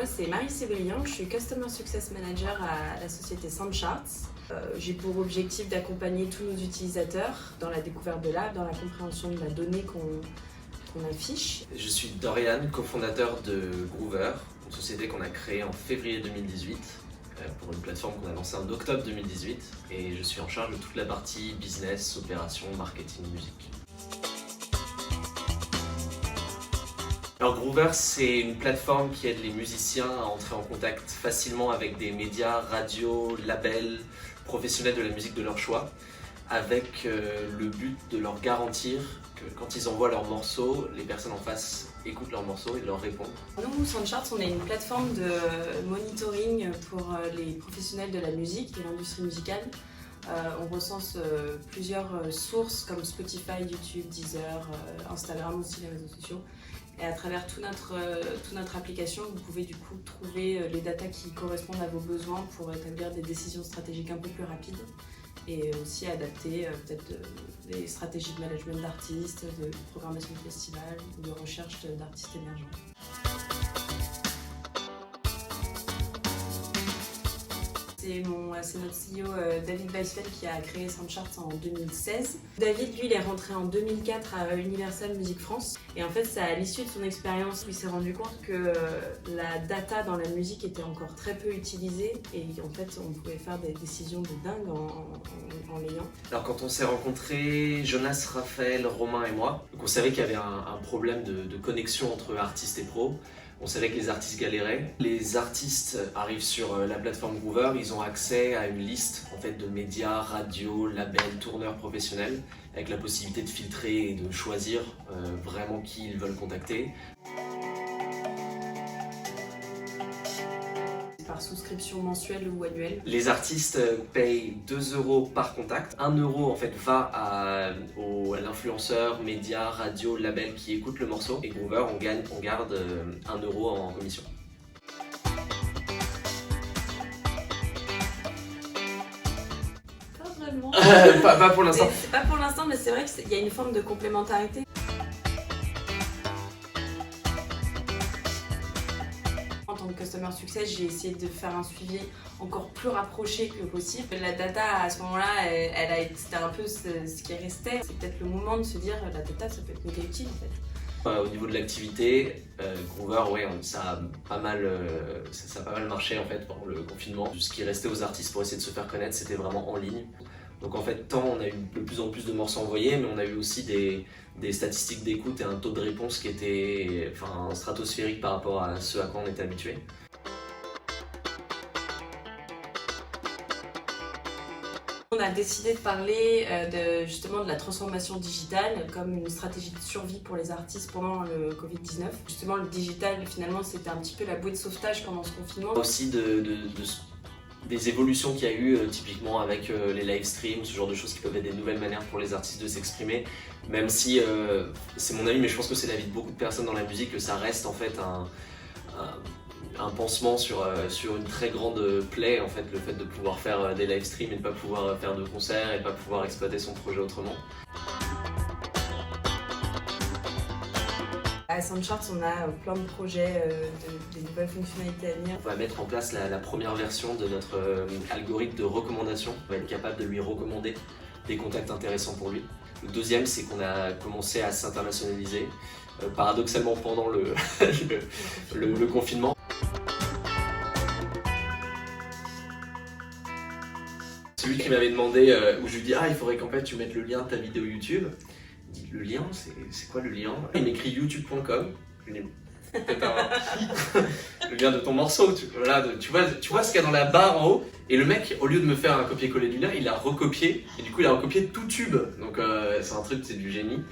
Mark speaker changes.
Speaker 1: moi c'est Marie Sébriand, je suis Customer Success Manager à la société Soundcharts. J'ai pour objectif d'accompagner tous nos utilisateurs dans la découverte de l'app, dans la compréhension de la donnée qu'on affiche.
Speaker 2: Je suis Dorian, cofondateur de Groover, une société qu'on a créée en février 2018 pour une plateforme qu'on a lancée en octobre 2018 et je suis en charge de toute la partie business, opération, marketing, musique. Alors Groover, c'est une plateforme qui aide les musiciens à entrer en contact facilement avec des médias, radios, labels, professionnels de la musique de leur choix, avec le but de leur garantir que quand ils envoient leurs morceaux, les personnes en face écoutent leurs morceaux et leur répondent.
Speaker 1: Nous, Soundcharts, on est une plateforme de monitoring pour les professionnels de la musique, de l'industrie musicale. On recense plusieurs sources comme Spotify, YouTube, Deezer, Instagram aussi, les réseaux sociaux. Et à travers toute notre application, vous pouvez du coup trouver les datas qui correspondent à vos besoins pour établir des décisions stratégiques un peu plus rapides et aussi adapter peut-être des stratégies de management d'artistes, de programmation de festivals ou de recherche d'artistes émergents. C'est notre CEO David Weisfeld qui a créé Soundcharts en 2016. David, lui, il est rentré en 2004 à Universal Music France. Et en fait, c'est à l'issue de son expérience où il s'est rendu compte que la data dans la musique était encore très peu utilisée. Et en fait, on pouvait faire des décisions de dingue en l'ayant.
Speaker 2: Alors quand on s'est rencontrés, Jonas, Raphaël, Romain et moi, donc on savait qu'il y avait un problème de connexion entre artistes et pros. On savait que les artistes galéraient. Les artistes arrivent sur la plateforme Groover, ils ont accès à une liste en fait, de médias, radios, labels, tourneurs professionnels, avec la possibilité de filtrer et de choisir vraiment qui ils veulent contacter.
Speaker 1: Par souscription mensuelle ou annuelle.
Speaker 2: Les artistes payent 2 € par contact. 1 € en fait va à l'influenceur, média, radio, label qui écoute le morceau. Et Groover, on garde 1 € en commission.
Speaker 1: Pas vraiment.
Speaker 2: Pas pour l'instant.
Speaker 1: C'est pas pour l'instant, mais c'est vrai qu'il y a une forme de complémentarité. En tant que Customer Success, j'ai essayé de faire un suivi encore plus rapproché que possible. La data, à ce moment-là, c'était un peu ce qui restait. C'est peut-être le moment de se dire la data, ça peut être méga utile en fait.
Speaker 2: Au niveau de l'activité, Groover, ouais, ça a pas mal marché en fait pendant le confinement. Ce qui restait aux artistes pour essayer de se faire connaître, c'était vraiment en ligne. Donc en fait, tant on a eu de plus en plus de morceaux envoyés, mais on a eu aussi des statistiques d'écoute et un taux de réponse qui était stratosphérique par rapport à ce à quoi on était habitué.
Speaker 1: On a décidé de parler justement de la transformation digitale comme une stratégie de survie pour les artistes pendant le Covid-19. Justement, le digital, finalement, c'était un petit peu la bouée de sauvetage pendant ce confinement.
Speaker 2: Aussi des évolutions qu'il y a eu typiquement avec les live streams, ce genre de choses qui peuvent être des nouvelles manières pour les artistes de s'exprimer, même si c'est mon avis, mais je pense que c'est l'avis de beaucoup de personnes dans la musique, que ça reste en fait un pansement sur une très grande plaie, en fait, le fait de pouvoir faire des live streams et de ne pas pouvoir faire de concerts et de ne pas pouvoir exploiter son projet autrement.
Speaker 1: À Soundcharts, on a plein de projets, des nouvelles fonctionnalités à venir.
Speaker 2: On va mettre en place la première version de notre algorithme de recommandation. On va être capable de lui recommander des contacts intéressants pour lui. Le deuxième, c'est qu'on a commencé à s'internationaliser, paradoxalement pendant le confinement. Celui qui m'avait demandé, où je lui dis il faudrait qu'en fait tu mettes le lien de ta vidéo YouTube. Il dit le lien, c'est quoi le lien? Il m'écrit youtube.com. Je lui dis le lien de ton morceau, tu vois ce qu'il y a dans la barre en haut. Et le mec, au lieu de me faire un copier-coller du lien, il a recopié. Et du coup il a recopié tout tube. Donc c'est un truc, c'est du génie.